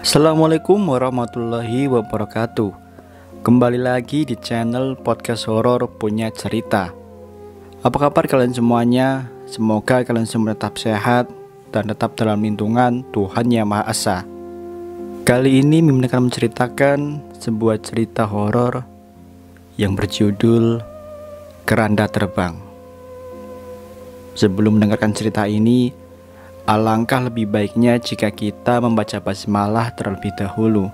Assalamualaikum warahmatullahi wabarakatuh. Kembali lagi di channel podcast horor punya cerita. Apa kabar kalian semuanya? Semoga kalian semua tetap sehat dan tetap dalam lindungan Tuhan Yang Maha Esa. Kali ini Mimin akan menceritakan sebuah cerita horor yang berjudul Keranda Terbang. Sebelum mendengarkan cerita ini, alangkah lebih baiknya jika kita membaca basmalah terlebih dahulu.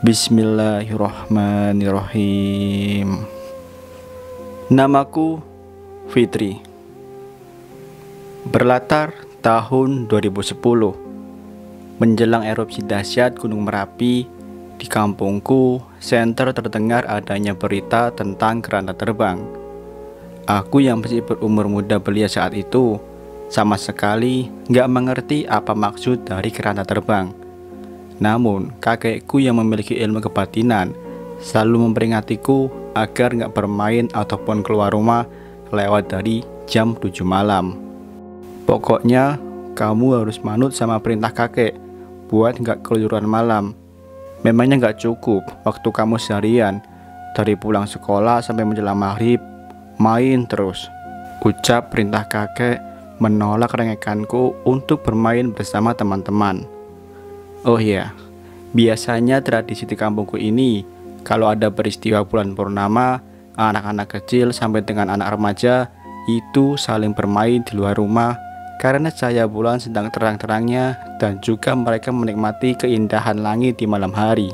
Bismillahirrahmanirrahim. Namaku Fitri. Berlatar tahun 2010. Menjelang erupsi dahsyat Gunung Merapi, di kampungku, senter terdengar adanya berita tentang keranda terbang. Aku yang masih berumur muda belia saat itu sama sekali nggak mengerti apa maksud dari keranda terbang. Namun kakekku yang memiliki ilmu kebatinan selalu memperingatiku agar nggak bermain ataupun keluar rumah lewat dari jam 7 malam. Pokoknya kamu harus manut sama perintah kakek buat nggak keluyuran malam. Memangnya nggak cukup waktu kamu seharian dari pulang sekolah sampai menjelang maghrib main terus. Ucap perintah kakek menolak rengekanku untuk bermain bersama teman-teman. Oh iya, biasanya tradisi di kampungku ini, kalau ada peristiwa bulan purnama, anak-anak kecil sampai dengan anak remaja itu saling bermain di luar rumah karena cahaya bulan sedang terang-terangnya dan juga mereka menikmati keindahan langit di malam hari.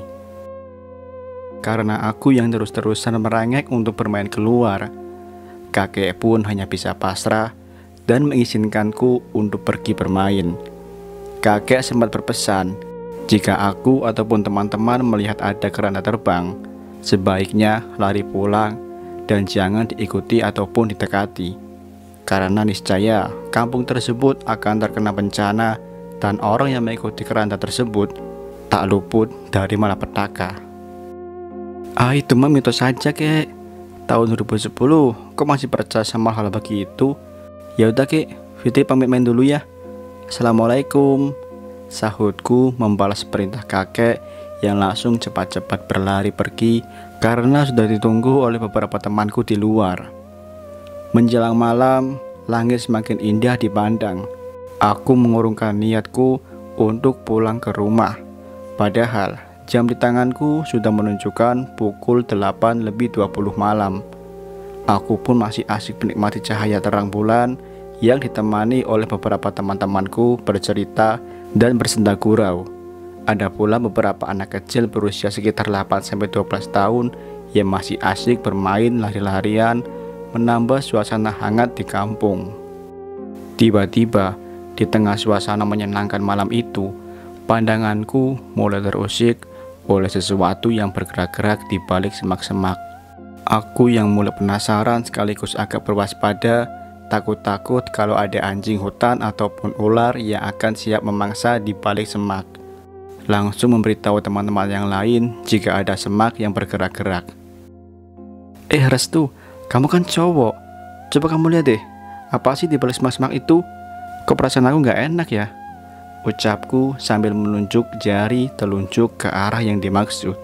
Karena aku yang terus-terusan merengek untuk bermain keluar, kakek pun hanya bisa pasrah dan mengizinkanku untuk pergi bermain. Kakek sempat berpesan, jika aku ataupun teman-teman melihat ada keranda terbang, sebaiknya lari pulang dan jangan diikuti ataupun didekati. Karena niscaya kampung tersebut akan terkena bencana dan orang yang mengikuti keranda tersebut tak luput dari malapetaka. Itu mah mitos saja kek. Tahun 2010 kok masih percaya sama hal begitu? Ya udah kek, Fitri pamit main dulu ya. Assalamualaikum, sahutku membalas perintah kakek yang langsung cepat-cepat berlari pergi karena sudah ditunggu oleh beberapa temanku di luar. Menjelang malam, langit semakin indah dipandang. Aku mengurungkan niatku untuk pulang ke rumah. Padahal jam di tanganku sudah menunjukkan pukul 8:20 malam. Aku pun masih asik menikmati cahaya terang bulan yang ditemani oleh beberapa teman-temanku bercerita dan bersenda gurau. Ada pula beberapa anak kecil berusia sekitar 8-12 tahun yang masih asik bermain lari-larian, menambah suasana hangat di kampung. Tiba-tiba, di tengah suasana menyenangkan malam itu, pandanganku mulai terusik oleh sesuatu yang bergerak-gerak di balik semak-semak. Aku yang mulai penasaran sekaligus agak berwaspada, takut-takut kalau ada anjing hutan ataupun ular yang akan siap memangsa di balik semak. Langsung memberitahu teman-teman yang lain jika ada semak yang bergerak-gerak. Restu, kamu kan cowok. Coba kamu lihat deh, apa sih di balik semak-semak itu? Kok perasaan aku nggak enak ya? Ucapku sambil menunjuk jari telunjuk ke arah yang dimaksud.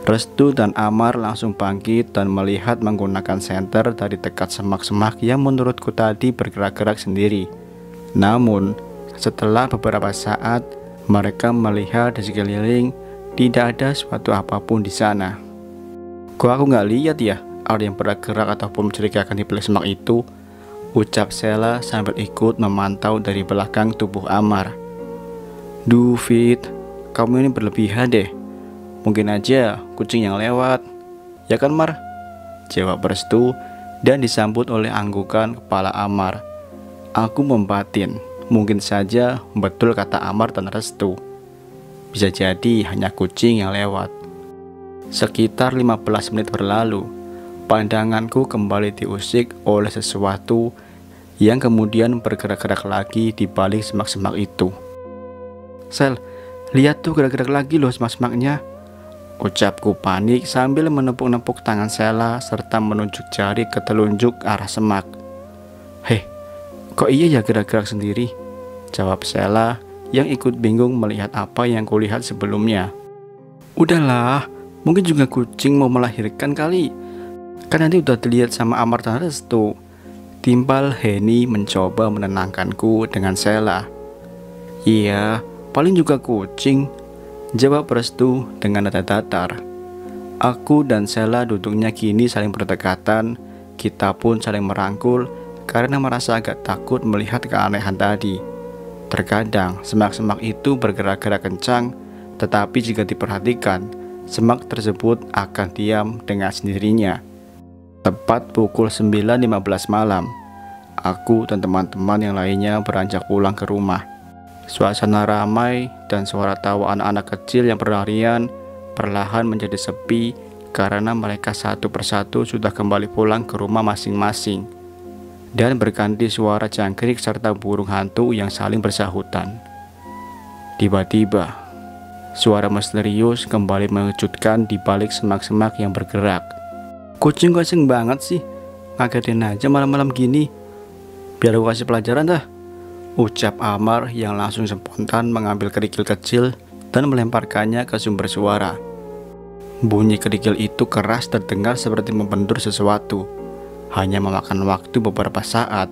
Restu dan Amar langsung bangkit dan melihat menggunakan senter dari dekat semak-semak yang menurutku tadi bergerak-gerak sendiri. Namun, setelah beberapa saat, mereka melihat di sekeliling tidak ada suatu apapun di sana. Kok aku nggak lihat ya ada yang bergerak ataupun mencurigakan di balik semak itu? Ucap Sela sambil ikut memantau dari belakang tubuh Amar. Duh Fit, kamu ini berlebihan deh. Mungkin aja kucing yang lewat. Ya kan Mar? Jawab Restu dan disambut oleh anggukan kepala Amar. Aku membatin, mungkin saja betul kata Amar dan Restu. Bisa jadi hanya kucing yang lewat. Sekitar 15 menit berlalu, pandanganku kembali diusik oleh sesuatu yang kemudian bergerak-gerak lagi di balik semak-semak itu. Sel, lihat tuh gerak-gerak lagi loh semak-semaknya. Ucapku panik sambil menepuk-nepuk tangan Sela serta menunjuk jari ke telunjuk arah semak. Heh, kok iya ya gerak-gerak sendiri? Jawab Sela yang ikut bingung melihat apa yang kulihat sebelumnya. Udahlah, mungkin juga kucing mau melahirkan kali. Kan nanti udah dilihat sama Amarta Restu. Timpal Henny mencoba menenangkanku dengan Sela. Iya, paling juga kucing, jawab Restu dengan nada datar. Aku dan Sela duduknya kini saling berdekatan. Kita pun saling merangkul karena merasa agak takut melihat keanehan tadi. Terkadang semak-semak itu bergerak-gerak kencang, tetapi jika diperhatikan, semak tersebut akan diam dengan sendirinya. Tepat pukul 9.15 malam, aku dan teman-teman yang lainnya beranjak pulang ke rumah. Suasana ramai dan suara tawa anak-anak kecil yang berlarian perlahan menjadi sepi karena mereka satu persatu sudah kembali pulang ke rumah masing-masing. Dan berganti suara jangkrik serta burung hantu yang saling bersahutan. Tiba-tiba, suara misterius kembali mengejutkan di balik semak-semak yang bergerak. Kucing kenceng banget sih, ngagetin aja malam-malam gini. Biar aku kasih pelajaran dah, ucap Amar yang langsung spontan mengambil kerikil kecil dan melemparkannya ke sumber suara. Bunyi kerikil itu keras terdengar seperti membentur sesuatu. Hanya memakan waktu beberapa saat,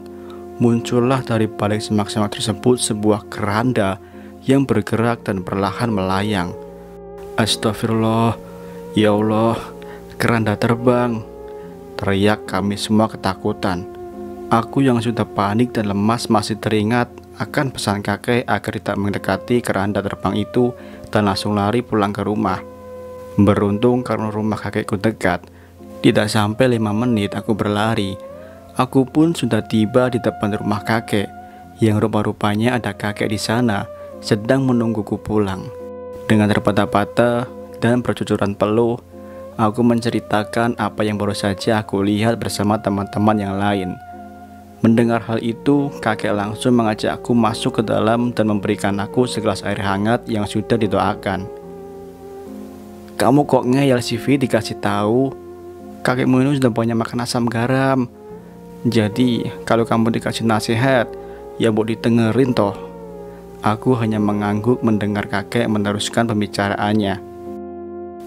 muncullah dari balik semak-semak tersebut sebuah keranda yang bergerak dan perlahan melayang. Astagfirullah, ya Allah, keranda terbang, teriak kami semua ketakutan. Aku yang sudah panik dan lemas masih teringat akan pesan kakek agar tidak mendekati keranda terbang itu dan langsung lari pulang ke rumah. Beruntung karena rumah kakekku dekat, tidak sampai 5 menit aku berlari. Aku pun sudah tiba di depan rumah kakek, yang rupa-rupanya ada kakek di sana sedang menungguku pulang. Dengan terpatah-patah dan percucuran peluh, aku menceritakan apa yang baru saja aku lihat bersama teman-teman yang lain. Mendengar hal itu, kakek langsung mengajak aku masuk ke dalam dan memberikan aku segelas air hangat yang sudah didoakan. Kamu kok ngeyel sih, Vi, dikasih tahu? Kakekmu ini sudah banyak makan asam garam. Jadi, kalau kamu dikasih nasihat, ya buat ditengerin toh. Aku hanya mengangguk mendengar kakek meneruskan pembicaraannya.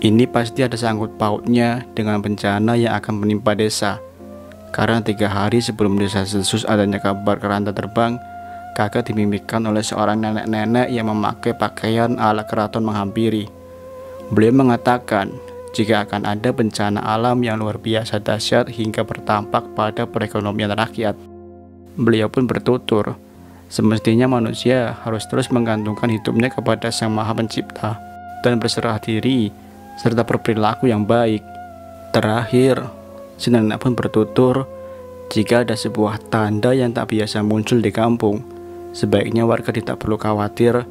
Ini pasti ada sangkut pautnya dengan bencana yang akan menimpa desa. Karena 3 hari sebelum desa Sesus adanya kabar keranda terbang, kakek dimimikkan oleh seorang nenek-nenek yang memakai pakaian ala keraton menghampiri. Beliau mengatakan, jika akan ada bencana alam yang luar biasa dahsyat hingga bertampak pada perekonomian rakyat. Beliau pun bertutur, semestinya manusia harus terus menggantungkan hidupnya kepada Sang Maha Pencipta dan berserah diri serta berperilaku yang baik. Terakhir, si nenek pun bertutur, jika ada sebuah tanda yang tak biasa muncul di kampung, sebaiknya warga tidak perlu khawatir,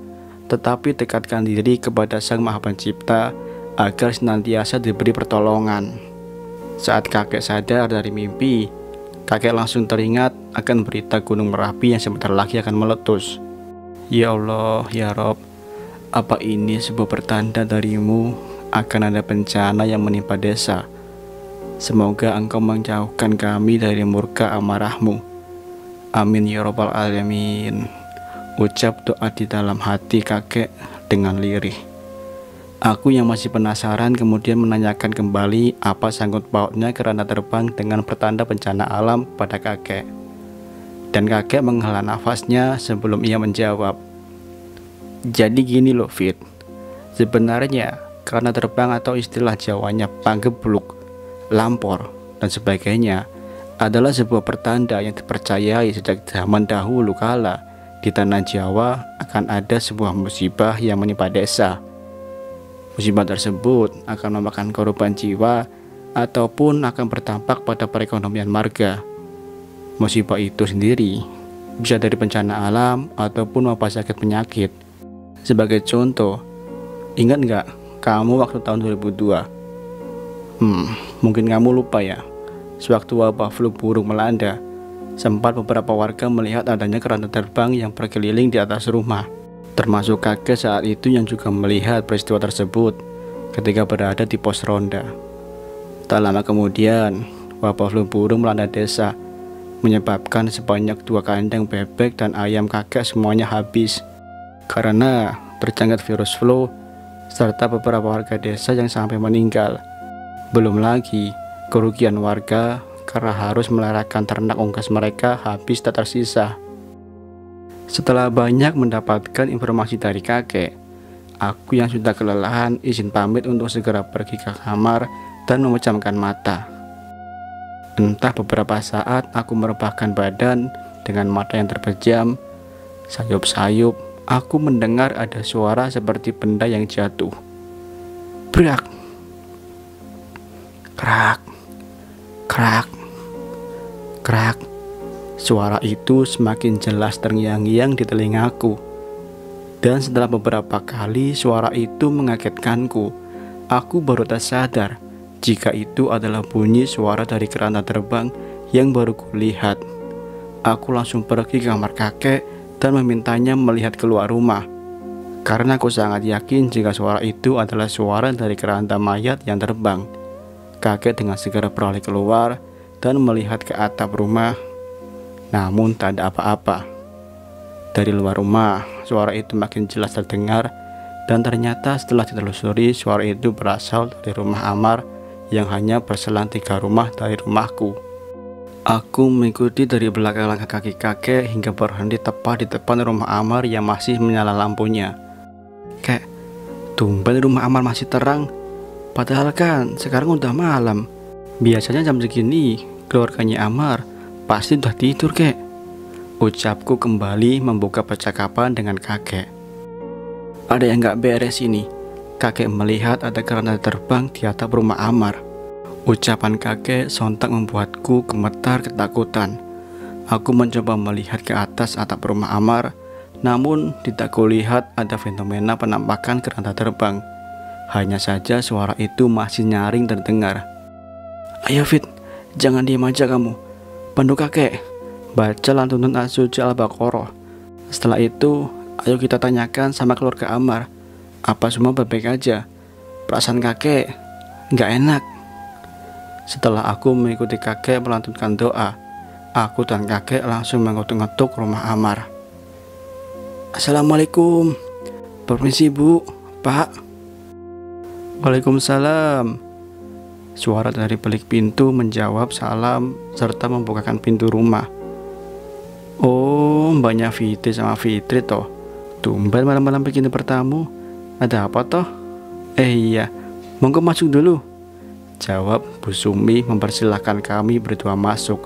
tetapi dekatkan diri kepada Sang Maha Pencipta agar senantiasa diberi pertolongan. Saat kakek sadar dari mimpi, kakek langsung teringat akan berita Gunung Merapi yang sebentar lagi akan meletus. Ya Allah, ya Rob, apa ini sebuah pertanda darimu akan ada bencana yang menimpa desa? Semoga engkau menjauhkan kami dari murka amarahmu. Amin ya Rabbal Alamin, ucap doa di dalam hati kakek dengan lirih. Aku yang masih penasaran kemudian menanyakan kembali apa sangkut pautnya keranda terbang dengan pertanda bencana alam pada kakek. Dan kakek menghela nafasnya sebelum ia menjawab. Jadi gini loh, Fit. Sebenarnya keranda terbang atau istilah Jawanya panggebluk, lampor, dan sebagainya adalah sebuah pertanda yang dipercayai sejak zaman dahulu kala di tanah Jawa akan ada sebuah musibah yang menimpa desa. Musibah tersebut akan memakan korban jiwa ataupun akan berdampak pada perekonomian marga. Musibah itu sendiri bisa dari bencana alam ataupun wabah sakit penyakit. Sebagai contoh, ingat nggak kamu waktu tahun 2002? Mungkin kamu lupa ya. Sewaktu wabah flu burung melanda, sempat beberapa warga melihat adanya keranda terbang yang berkeliling di atas rumah. Termasuk kakek saat itu yang juga melihat peristiwa tersebut ketika berada di pos ronda. Tak lama kemudian, wabah flu burung melanda desa, menyebabkan sebanyak 2 kandang bebek dan ayam kakek semuanya habis. karena terjangkit virus flu, serta beberapa warga desa yang sampai meninggal. Belum lagi kerugian warga karena harus melahirkan ternak unggas mereka habis tak tersisa. Setelah banyak mendapatkan informasi dari kakek, aku yang sudah kelelahan izin pamit untuk segera pergi ke kamar dan memejamkan mata. Entah beberapa saat aku merebahkan badan dengan mata yang terpejam. Sayup-sayup aku mendengar ada suara seperti benda yang jatuh. Brak, krak, krak, krak. Suara itu semakin jelas terngiang-ngiang di telingaku. Dan setelah beberapa kali suara itu mengagetkanku, aku baru tersadar jika itu adalah bunyi suara dari keranda terbang yang baru kulihat. Aku langsung pergi ke kamar kakek dan memintanya melihat keluar rumah, karena aku sangat yakin jika suara itu adalah suara dari keranda mayat yang terbang. Kakek dengan segera beralih keluar dan melihat ke atap rumah, namun tak ada apa-apa. Dari luar rumah, suara itu makin jelas terdengar, dan ternyata setelah ditelusuri, suara itu berasal dari rumah Amar yang hanya berselang 3 rumah dari rumahku. Aku mengikuti dari belakang langkah kaki kakek hingga berhenti tepat di depan rumah Amar yang masih menyala lampunya. Kek, tumben rumah Amar masih terang, padahal kan sekarang udah malam. Biasanya jam segini keluarganya Amar pasti udah tidur, kek. Ucapku kembali membuka percakapan dengan kakek. Ada yang gak beres ini. Kakek melihat ada keranda terbang di atap rumah Amar. Ucapan kakek sontak membuatku gemetar ketakutan. Aku mencoba melihat ke atas atap rumah Amar, namun tidak kulihat ada fenomena penampakan keranda terbang. Hanya saja suara itu masih nyaring terdengar. Ayo Fit, jangan diam aja kamu. Bantu kakek, baca lantunan As-Suci Al-Baqarah. Setelah itu, ayo kita tanyakan sama keluarga Amar, apa semua baik-baik aja. Perasaan kakek gak enak. Setelah aku mengikuti kakek melantunkan doa, aku dan kakek langsung mengetuk-ngetuk rumah Amar. Assalamualaikum. Permisi Bu, Pak. Waalaikumsalam. Suara dari balik pintu menjawab salam serta membukakan pintu rumah. Oh, Mbaknya Fitri sama Fitri toh. Tumben malam-malam begini bertamu. Ada apa toh? Iya, monggo masuk dulu, jawab Bu Sumi mempersilahkan kami berdua masuk.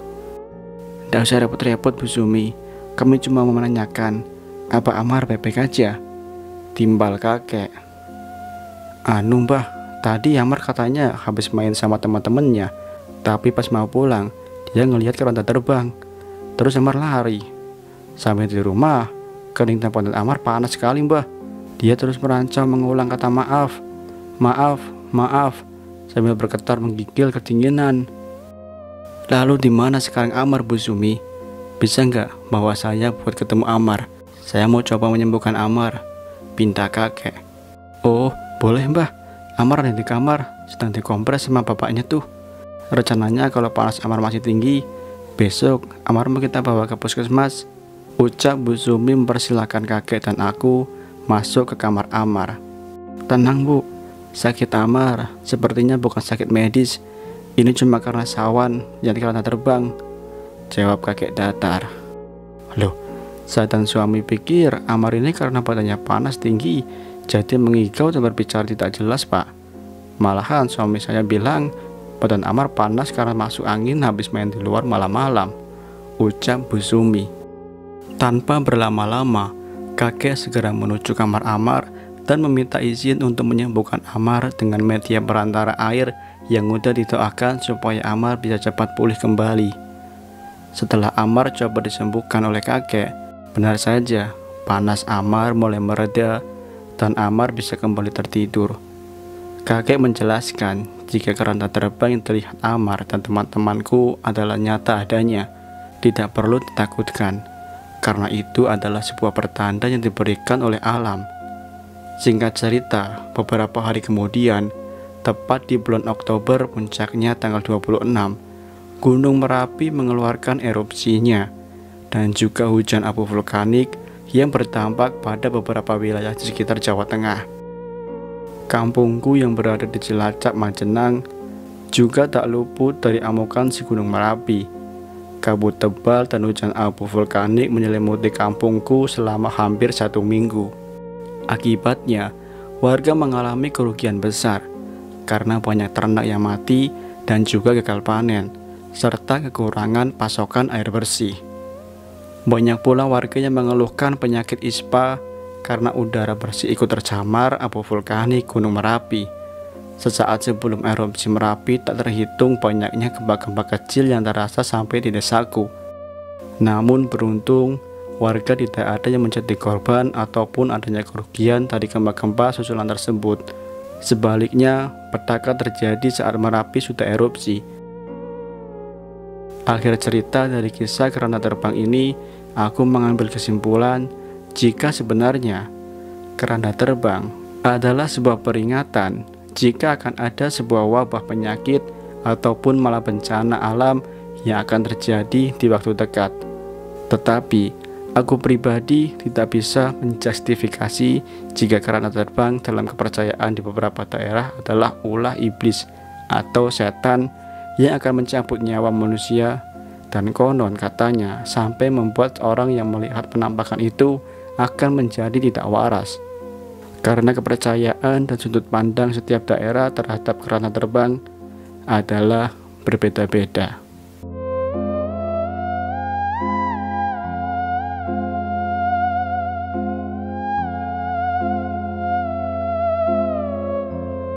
Tidak usah repot-repot Bu Sumi, kami cuma mau menanyakan apa Amar baik-baik aja, timbal kakek. Anu Mbah, tadi Amar katanya habis main sama teman-temannya, tapi pas mau pulang dia ngelihat keranda terbang. Terus Amar lari. Sampai di rumah, kening tempat Amar panas sekali Mbah. Dia terus merancang mengulang kata maaf, maaf, maaf, sambil bergetar menggigil kedinginan. Lalu di mana sekarang Amar Bu Sumi? Bisa nggak bawa saya buat ketemu Amar? Saya mau coba menyembuhkan Amar, pinta kakek. Oh, boleh Mbah. Amar ada di kamar, sedang dikompres sama bapaknya tuh. Rencananya kalau panas Amar masih tinggi, besok Amar mau kita bawa ke puskesmas. Ucap Bu Sumi mempersilahkan kakek dan aku masuk ke kamar Amar. Tenang Bu, sakit Amar sepertinya bukan sakit medis. Ini cuma karena sawan yang kerana terbang, jawab kakek datar. Loh, saya dan suami pikir Amar ini karena badannya panas tinggi, jadi mengigau dan berbicara tidak jelas Pak. Malahan suami saya bilang badan Amar panas karena masuk angin habis main di luar malam-malam, ucap Bu Sumi. Tanpa berlama-lama, kakek segera menuju kamar Amar dan meminta izin untuk menyembuhkan Amar dengan media perantara air yang mudah didoakan supaya Amar bisa cepat pulih kembali. Setelah Amar coba disembuhkan oleh kakek, benar saja panas Amar mulai mereda dan Amar bisa kembali tertidur. Kakek menjelaskan jika keranda terbang yang terlihat Amar dan teman-temanku adalah nyata adanya, tidak perlu ditakutkan, karena itu adalah sebuah pertanda yang diberikan oleh alam. Singkat cerita, beberapa hari kemudian, tepat di bulan Oktober puncaknya tanggal 26, Gunung Merapi mengeluarkan erupsinya, dan juga hujan abu vulkanik yang berdampak pada beberapa wilayah di sekitar Jawa Tengah. Kampungku yang berada di Cilacap, Majenang juga tak luput dari amukan si Gunung Merapi. Kabut tebal dan hujan abu vulkanik menyelimuti kampungku selama hampir 1 minggu. Akibatnya, warga mengalami kerugian besar karena banyak ternak yang mati dan juga gagal panen, serta kekurangan pasokan air bersih. Banyak pula warga yang mengeluhkan penyakit ispa karena udara bersih ikut tercemar abu vulkanik Gunung Merapi. Sesaat sebelum erupsi Merapi, tak terhitung banyaknya gempa-gempa kecil yang terasa sampai di desaku. Namun beruntung, warga tidak ada yang menjadi korban ataupun adanya kerugian dari gempa-gempa susulan tersebut. Sebaliknya, petaka terjadi saat Merapi sudah erupsi. Akhir cerita dari kisah keranda terbang ini, aku mengambil kesimpulan jika sebenarnya keranda terbang adalah sebuah peringatan jika akan ada sebuah wabah penyakit ataupun malah bencana alam yang akan terjadi di waktu dekat. Tetapi, aku pribadi tidak bisa menjustifikasi jika keranda terbang dalam kepercayaan di beberapa daerah adalah ulah iblis atau setan yang akan mencabut nyawa manusia, dan konon katanya sampai membuat orang yang melihat penampakan itu akan menjadi tidak waras. Karena kepercayaan dan sudut pandang setiap daerah terhadap keranda terbang adalah berbeda-beda.